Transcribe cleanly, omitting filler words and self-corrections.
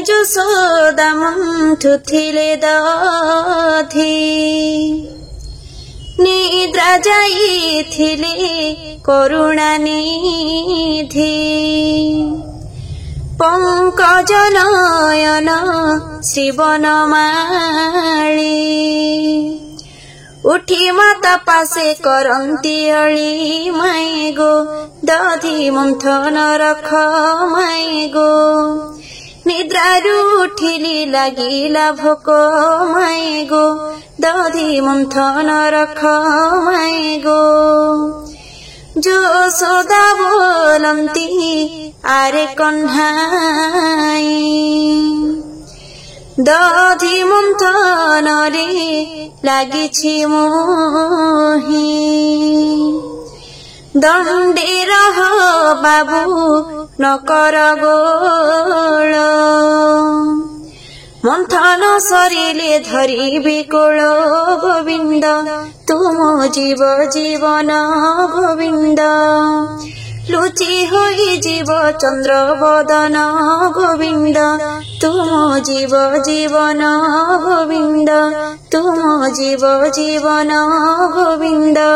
ଯଶୋଦା ମନ୍ଥୁଥିଲେ ଦଧି ନିଦ୍ରା ଯାଇଥିଲେ କରୁଣା ନିଧି ପଙ୍କଜ ନୟନ ଶ୍ରୀବନମାଳୀ ଉଠି ମାତା ପାଶେ କରନ୍ତି ଅଳି ମାଇଁ ଗୋ ଦଧି ମନ୍ଥନ ରଖ ମାଇଁ ଗୋ ନିଦ୍ରାରୁ ଉଠିଲି ଲାଗିଲା ଭୋକ ମାଇଁ ଗୋ ଦଧି ମନ୍ଥନ ରଖ ମାଇଁ ଗୋ ଯଶୋଦା ବୋଲନ୍ତି ଆରେ କହ୍ନାଇ ଦଧି ମନ୍ଥନରେ ଲାଗିଛି ମୋହି ଦଣ୍ଡେ ରହ ବାବୁ ନକର ଗୋଳ ମନ୍ଥନ ସରିଲେ ଧରିବି କୋଳ ଗୋବିନ୍ଦ ତୁମ ଜୀବ ଜୀବନ ଗୋବିନ୍ଦ ଲୁଚି ହୋଇଯିବ ଚନ୍ଦ୍ର ବଦନ ଗୋବିନ୍ଦ ତୁମ ଜୀବ ଜୀବନ ଗୋବିନ୍ଦ ତୁମ ଜୀବ ଜୀବନ ଗୋବିନ୍ଦ।